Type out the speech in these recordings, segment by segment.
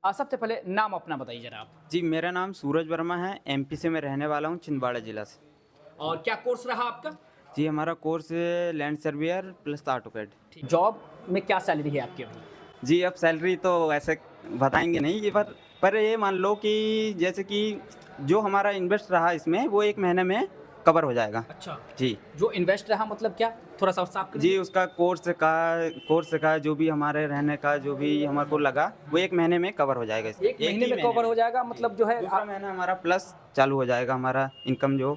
सबसे पहले नाम अपना बताइए जरा आप। जी, मेरा नाम सूरज वर्मा है, एमपी से मैं रहने वाला हूँ, छिंदवाड़ा ज़िला से। और क्या कोर्स रहा आपका? जी, हमारा course land surveyor plus AutoCAD. Job में क्या सैलरी है आपकी अभी? जी, अब सैलरी तो ऐसे बताएँगे नहीं ये पर ये मान लो कि जैसे कि जो हमारा इन्वेस्ट रहा इसमें, वो 1 महीने में कवर हो जाएगा। अच्छा, जी। जो इन्वेस्ट रहा मतलब क्या? थोड़ा सा साफ करेंगे? जी, उसका कोर्स का जो भी हमारे रहने का जो भी हमारे को लगा, वो 1 महीने में कवर हो जाएगा इसका। 1 महीने में कवर हो जाएगा मतलब जो है दूसरा महीना हमारा प्लस चालू हो जाएगा हमारा इनकम जो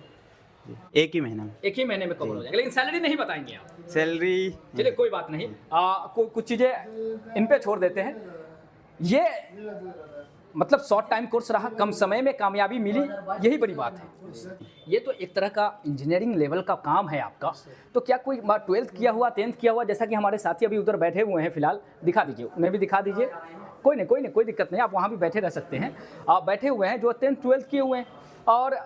जी, 1 ही महीने में। 1 ही महीने में कवर हो जाएगा, लेकिन सैलरी नहीं बताएँगे आप। सैलरी चलिए कोई बात नहीं। कुछ चीज़ें इन पे छोड़ देते हैं। ये मतलब शॉर्ट टाइम कोर्स रहा, कम समय में कामयाबी मिली, यही बड़ी बात है। ये तो एक तरह का इंजीनियरिंग लेवल का काम है आपका। तो क्या कोई 12th किया हुआ, 10th किया हुआ, जैसा कि हमारे साथी अभी उधर बैठे हुए हैं फिलहाल, दिखा दीजिए, उन्हें भी दिखा दीजिए। कोई नहीं, कोई दिक्कत नहीं, आप वहाँ भी बैठे रह सकते हैं। आप बैठे हुए हैं जो 10th 12th किए हुए हैं और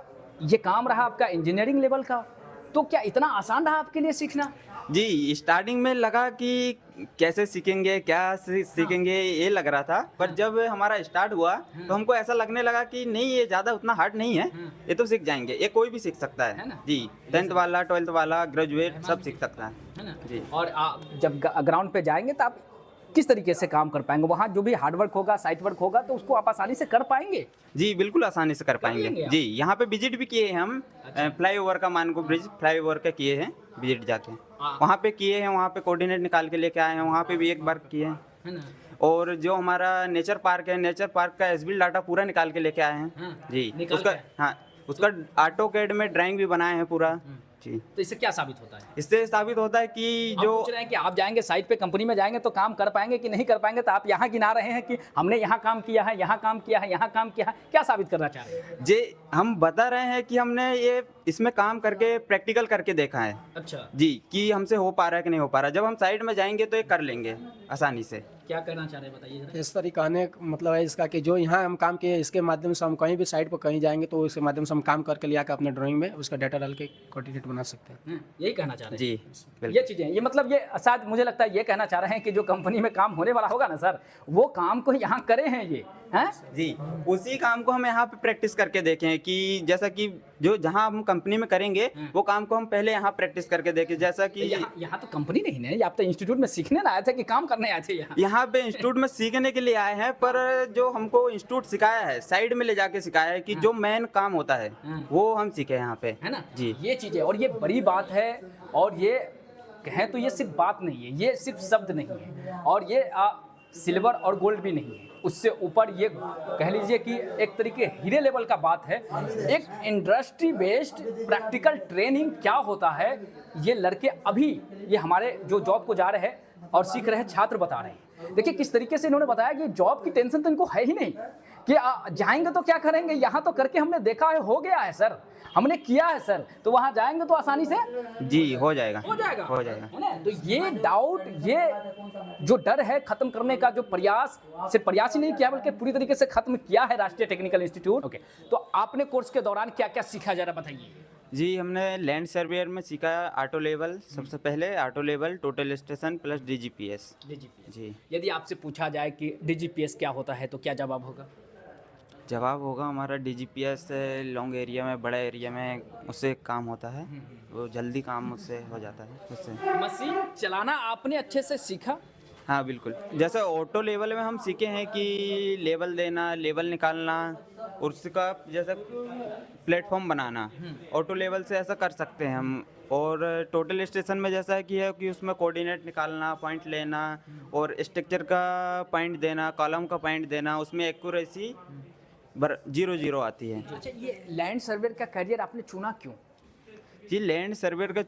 ये काम रहा आपका इंजीनियरिंग लेवल का। तो क्या इतना आसान रहा आपके लिए सीखना? जी, स्टार्टिंग में लगा कि कैसे सीखेंगे, सीखेंगे ये लग रहा था। पर जब हमारा स्टार्ट हुआ तो हमको ऐसा लगने लगा कि नहीं ये ज़्यादा उतना हार्ड नहीं है, ये तो सीख जाएँगे, ये कोई भी सीख सकता है है। ना? जी, 10th वाला, 12th वाला, ग्रेजुएट सब सीख सकता है। है ना? जी। और जब ग्राउंड पे जाएँगे तो आप किस तरीके से काम कर पाएँगे? वहाँ जो भी हार्ड वर्क होगा, साइट वर्क होगा तो उसको आप आसानी से कर पाएँगे? जी, बिल्कुल आसानी से कर लेंगे पाएँगे। आप? जी, यहाँ पे विज़िट भी किए हैं हम। फ्लाईओवर का मानको ब्रिज फ्लाईओवर का किए हैं, विज़िट जाके। हाँ। वहाँ पे किए हैं, वहाँ पे कोऑर्डिनेट निकाल के लेके आए हैं, वहाँ पे भी एक बार किए हैं। है ना? और जो हमारा नेचर पार्क है, नेचर पार्क का एसबिल डाटा पूरा निकाल के लेके आए हैं। हाँ, जी, निकाल उसका के आए। हाँ, उसका ऑटोकैड में ड्राइंग भी बनाए हैं पूरा। जी, तो इससे क्या साबित होता है? इससे साबित होता है कि हम जो पूछ रहे हैं कि आप जाएँगे साइट पे, कंपनी में जाएँगे तो काम कर पाएँगे कि नहीं कर पाएँगे? तो आप यहाँ गिना रहे हैं कि हमने यहाँ काम किया है, यहाँ काम किया है, यहाँ काम किया है। क्या साबित करना चाह रहे हैं? जे हम बता रहे हैं कि हमने ये इसमें काम करके प्रैक्टिकल करके देखा है। अच्छा, जी, कि हमसे हो पा रहा है कि नहीं हो पा रहा है। जब हम साइट में जाएँगे तो ये कर लेंगे आसानी से। क्या कहना चाह रहे हैं बताइए ज़रा? इस तरीका ने मतलब है इसका कि जो यहाँ हम काम किए इसके माध्यम से हम कहीं भी साइट पर कहीं जाएंगे तो इसके माध्यम से हम काम करके ले आकर अपने ड्राइंग में उसका डाटा डाल के कोऑर्डिनेट बना सकते हैं। यही कहना चाह रहे हैं? जी, ये बिल्कुल। चीज़ें ये मतलब ये शायद मुझे लगता है ये कहना चाह रहे हैं कि जो कंपनी में काम होने वाला होगा ना सर, वो काम को यहाँ करे हैं ये, हैं? जी, उसी काम को हम यहाँ पे प्रैक्टिस करके देखें कि जैसा कि जो जहाँ हम कंपनी में करेंगे, वो काम को हम पहले यहाँ प्रैक्टिस करके देखें। जैसा कि यहाँ तो कंपनी नहीं है, आप तो इंस्टीट्यूट में सीखने ना आए थे कि काम करने आए थे यहाँ? यहाँ पे इंस्टीट्यूट में सीखने के लिए आए हैं, पर जो हमको इंस्टीट्यूट सिखाया है, साइड में ले जाके सिखाया है कि जो मेन काम होता है, वो हम सीखे यहाँ पे। है ना? जी। ये चीज़ें और ये बड़ी बात है और ये कहें तो ये सिर्फ बात नहीं है, ये सिर्फ शब्द नहीं है और ये सिल्वर और गोल्ड भी नहीं है, उससे ऊपर ये कह लीजिए कि एक तरीके हीरे लेवल का बात है। एक इंडस्ट्री बेस्ड प्रैक्टिकल ट्रेनिंग क्या होता है, ये लड़के अभी ये हमारे जो जॉब को जा रहे हैं और सीख रहे हैं छात्र बता रहे हैं। देखिए किस तरीके से इन्होंने बताया कि जॉब की टेंशन तो इनको है ही नहीं कि जाएंगे तो क्या करेंगे, यहाँ तो करके हमने देखा है, हो गया है सर, हमने किया है सर, तो वहाँ जाएंगे तो आसानी से जी, हो जाएगा। हो जाएगा, हो जाएगा। है ना? तो ये डाउट, ये जो डर है खत्म करने का जो प्रयास, सिर्फ प्रयास ही नहीं किया बल्कि पूरी तरीके से खत्म किया है राष्ट्रीय टेक्निकल इंस्टीट्यूट। ओके, तो आपने कोर्स के दौरान क्या क्या सीखा जरा बताइए? जी, हमने लैंड सर्वेयर में सीखा ऑटो लेवल, सबसे पहले auto level, total station plus DGPS. DGPS. जी, यदि आपसे पूछा जाए कि डीजीपीएस क्या होता है तो क्या जवाब होगा? जवाब होगा हमारा डीजीपीएस लॉन्ग एरिया में, बड़ा एरिया में उससे काम होता है, वो जल्दी काम उससे हो जाता है उससे। मशीन चलाना आपने अच्छे से सीखा? हाँ, बिल्कुल। जैसे ऑटो लेवल में हम सीखे हैं कि लेवल देना, लेवल निकालना और उसका जैसे प्लेटफॉर्म बनाना, ऑटो लेवल से ऐसा कर सकते हैं हम। और टोटल स्टेशन में जैसा है कि उसमें कोऑर्डिनेट निकालना, पॉइंट लेना और स्ट्रक्चर का पॉइंट देना, कॉलम का पॉइंट देना, उसमें एक्यूरेसी 0-0 आती है। अच्छा, ये लैंड सर्वेयर का करियर आपने चुना क्यों? जी, लैंड सर्वेयर का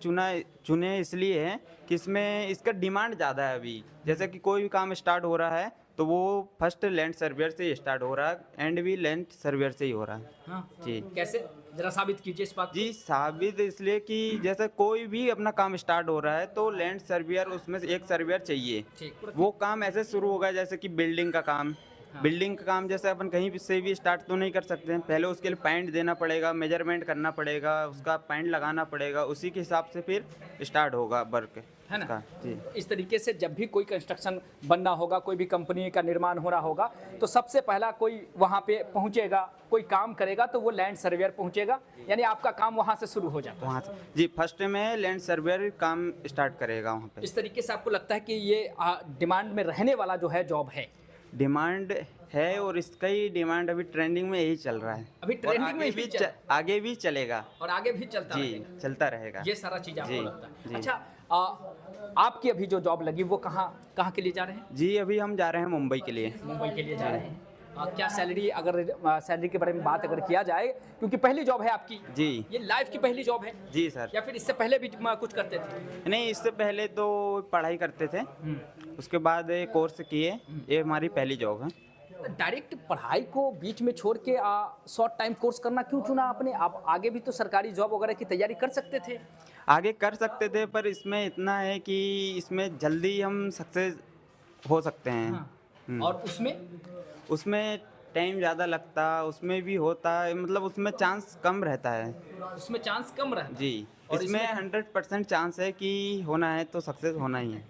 चुने इसलिए है कि इसमें इसका डिमांड ज़्यादा है अभी। जैसे कि कोई भी काम स्टार्ट हो रहा है तो वो फर्स्ट लैंड सर्वेयर से ही स्टार्ट हो रहा है, एंड भी लैंड सर्वेयर से ही हो रहा है। हाँ, जी। कैसे जरा साबित कीजिए इस बात को। जी, साबित इसलिए कि जैसे कोई भी अपना काम स्टार्ट हो रहा है तो लैंड सर्वेयर, उसमें से एक सर्वेयर चाहिए। ठीक। वो काम ऐसे शुरू होगा जैसे कि बिल्डिंग का काम। बिल्डिंग का काम जैसे अपन कहीं भी से भी स्टार्ट तो नहीं कर सकते हैं, पहले उसके लिए पॉइंट देना पड़ेगा, मेजरमेंट करना पड़ेगा, उसका पॉइंट लगाना पड़ेगा, उसी के हिसाब से फिर स्टार्ट होगा वर्क। है ना? उसका जी। इस तरीके से जब भी कोई कंस्ट्रक्शन बनना होगा, कोई भी कंपनी का निर्माण हो रहा होगा, तो सबसे पहला कोई वहाँ पे पहुँचेगा, कोई काम करेगा तो वो लैंड सर्वेयर पहुँचेगा, यानी आपका काम वहाँ से शुरू हो जाता है। वहाँ से जी फर्स्ट में लैंड सर्वेयर काम स्टार्ट करेगा वहाँ पे। इस तरीके से आपको लगता है कि ये डिमांड में रहने वाला जो है जॉब है? डिमांड है और इसका ही डिमांड अभी ट्रेंडिंग में यही चल रहा है। अभी और ट्रेंडिंग में ही आगे भी चलेगा और आगे भी चलता जी, रहेगा। चलता रहेगा। ये सारा चीज़ आपको जी, लगता है? जी। अच्छा, आपकी अभी जो जॉब लगी वो कहाँ के लिए जा रहे हैं? जी अभी हम जा रहे हैं मुंबई के लिए। मुंबई के लिए जा रहे हैं। क्या सैलरी, अगर सैलरी के बारे में बात अगर किया जाए, क्योंकि पहली जॉब है आपकी, जी ये लाइफ की पहली जॉब है, जी सर। या फिर इससे पहले भी कुछ करते थे? नहीं, इससे पहले तो पढ़ाई करते थे, उसके बाद कोर्स किए, ये हमारी पहली जॉब है। डायरेक्ट पढ़ाई को बीच में छोड़ के शॉर्ट टाइम कोर्स करना क्यों चुना आपने? आप आगे भी तो सरकारी जॉब वगैरह की तैयारी कर सकते थे। आगे कर सकते थे, पर इसमें इतना है कि इसमें जल्दी हम सक्सेस हो सकते हैं। हाँ। और उसमें टाइम ज़्यादा लगता, उसमें भी होता है, मतलब उसमें चांस कम रहता है। उसमें चांस कम रहता है जी, और इसमें 100% चांस है कि होना है तो सक्सेस होना ही है।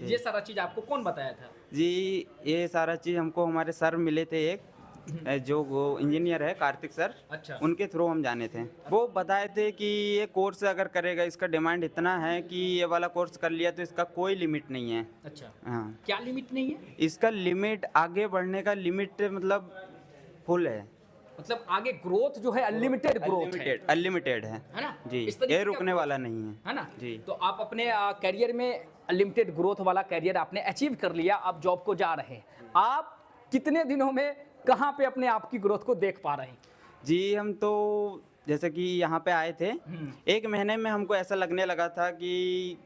ये सारा चीज़ आपको कौन बताया था? जी ये सारा चीज़ हमको हमारे सर मिले थे, एक जो वो इंजीनियर है कार्तिक सर, अच्छा। उनके थ्रू हम जाने थे। वो बताए थे कि ये कोर्स अगर करेगा, इसका डिमांड इतना है कि ये वाला कोर्स कर लिया तो इसका कोई लिमिट नहीं है। अच्छा, हाँ, क्या लिमिट नहीं है? इसका लिमिट, आगे बढ़ने का लिमिट मतलब फुल है, मतलब आगे ग्रोथ जो है अनलिमिटेड ग्रोथ है अनलिमिटेड है ना? जी, इस तरीके ये का रुकने वाला नहीं है ना? जी। तो आप अपने करियर में अनलिमिटेड ग्रोथ वाला करियर आपने अचीव कर लिया, आप जॉब को जा रहे हैं। आप कितने दिनों में कहाँ पे अपने आप की ग्रोथ को देख पा रहे हैं? जी हम तो जैसे कि यहाँ पे आए थे, 1 महीने में हमको ऐसा लगने लगा था कि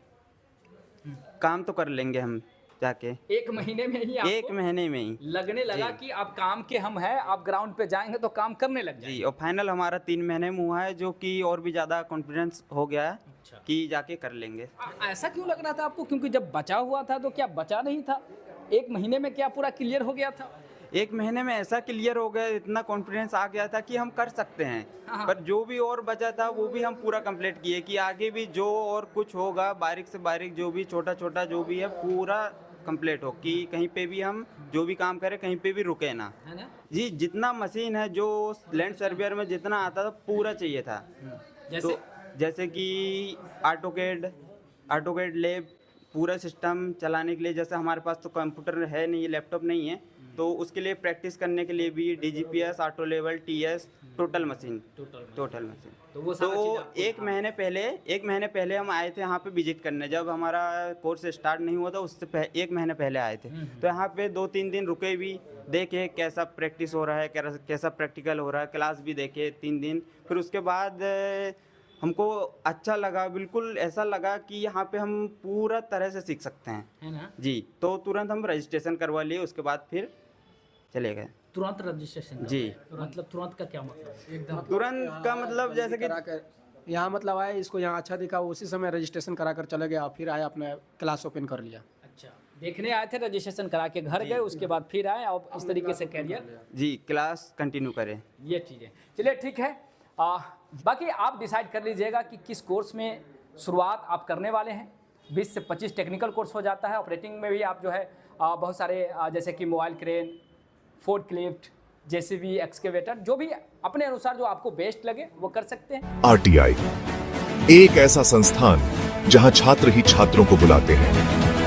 काम तो कर लेंगे हम जाके। 1 महीने में ही आपको 1 महीने में ही लगने लगा कि आप काम के हम हैं, आप ग्राउंड पे जाएंगे तो काम करने लग जाएंगे। जी, और फाइनल हमारा 3 महीने में हुआ है, जो कि और भी ज़्यादा कॉन्फिडेंस हो गया है अच्छा। कि जाके कर लेंगे। ऐसा क्यों लग रहा था आपको? क्योंकि जब बचा हुआ था तो क्या बचा नहीं था? 1 महीने में क्या पूरा क्लियर हो गया था? 1 महीने में ऐसा क्लियर हो गया, इतना कॉन्फिडेंस आ गया था कि हम कर सकते हैं। हाँ। पर जो भी और बचा था वो भी हम पूरा कंप्लीट किए कि आगे भी जो और कुछ होगा, बारीक से बारीक जो भी छोटा छोटा जो भी है पूरा कंप्लीट हो, कि कहीं पे भी हम जो भी काम करें कहीं पे भी रुके ना। है ना? जी, जितना मशीन है जो लैंड सर्वेयर में जितना आता था पूरा चाहिए था। जैसे तो जैसे कि ऑटोकेड लैब पूरा सिस्टम चलाने के लिए, जैसे हमारे पास तो कंप्यूटर है नहीं, लैपटॉप नहीं है, तो उसके लिए प्रैक्टिस करने के लिए भी DGPS, auto level, TS, total machine. तो वो सारा चीज़ आपको 1 महीने पहले हम आए थे यहाँ पे विजिट करने, जब हमारा कोर्स स्टार्ट नहीं हुआ था उससे 1 महीने पहले आए थे। तो यहाँ पे 2-3 दिन रुके भी, देखे कैसा प्रैक्टिस हो रहा है, कैसा प्रैक्टिकल हो रहा है, क्लास भी देखे 3 दिन। फिर उसके बाद हमको अच्छा लगा, बिल्कुल ऐसा लगा कि यहाँ पे हम पूरा तरह से सीख सकते हैं, है ना? जी। तो तुरंत हम रजिस्ट्रेशन करवा लिए, उसके बाद फिर चले गए। तुरंत रजिस्ट्रेशन जी। मतलब तुरंत का क्या मतलब? एकदम तुरंत का मतलब जैसे कि यहाँ मतलब आए, इसको यहाँ अच्छा दिखा, उसी समय रजिस्ट्रेशन करा कर चले गया, फिर आए अपने क्लास ओपन कर लिया। अच्छा, देखने आए थे, रजिस्ट्रेशन करा के घर गए, उसके बाद फिर आए और इस तरीके से करियर जी क्लास कंटिन्यू करें। ये चीज़ें। चलिए ठीक है, बाकी आप डिसाइड कर लीजिएगा कि किस कोर्स में शुरुआत आप करने वाले हैं। 20 से 25 टेक्निकल कोर्स हो जाता है। ऑपरेटिंग में भी आप जो है बहुत सारे जैसे कि mobile crane, forklift, JCB, excavator, जो भी अपने अनुसार जो आपको बेस्ट लगे वो कर सकते हैं। RTI एक ऐसा संस्थान जहां छात्र ही छात्रों को बुलाते हैं।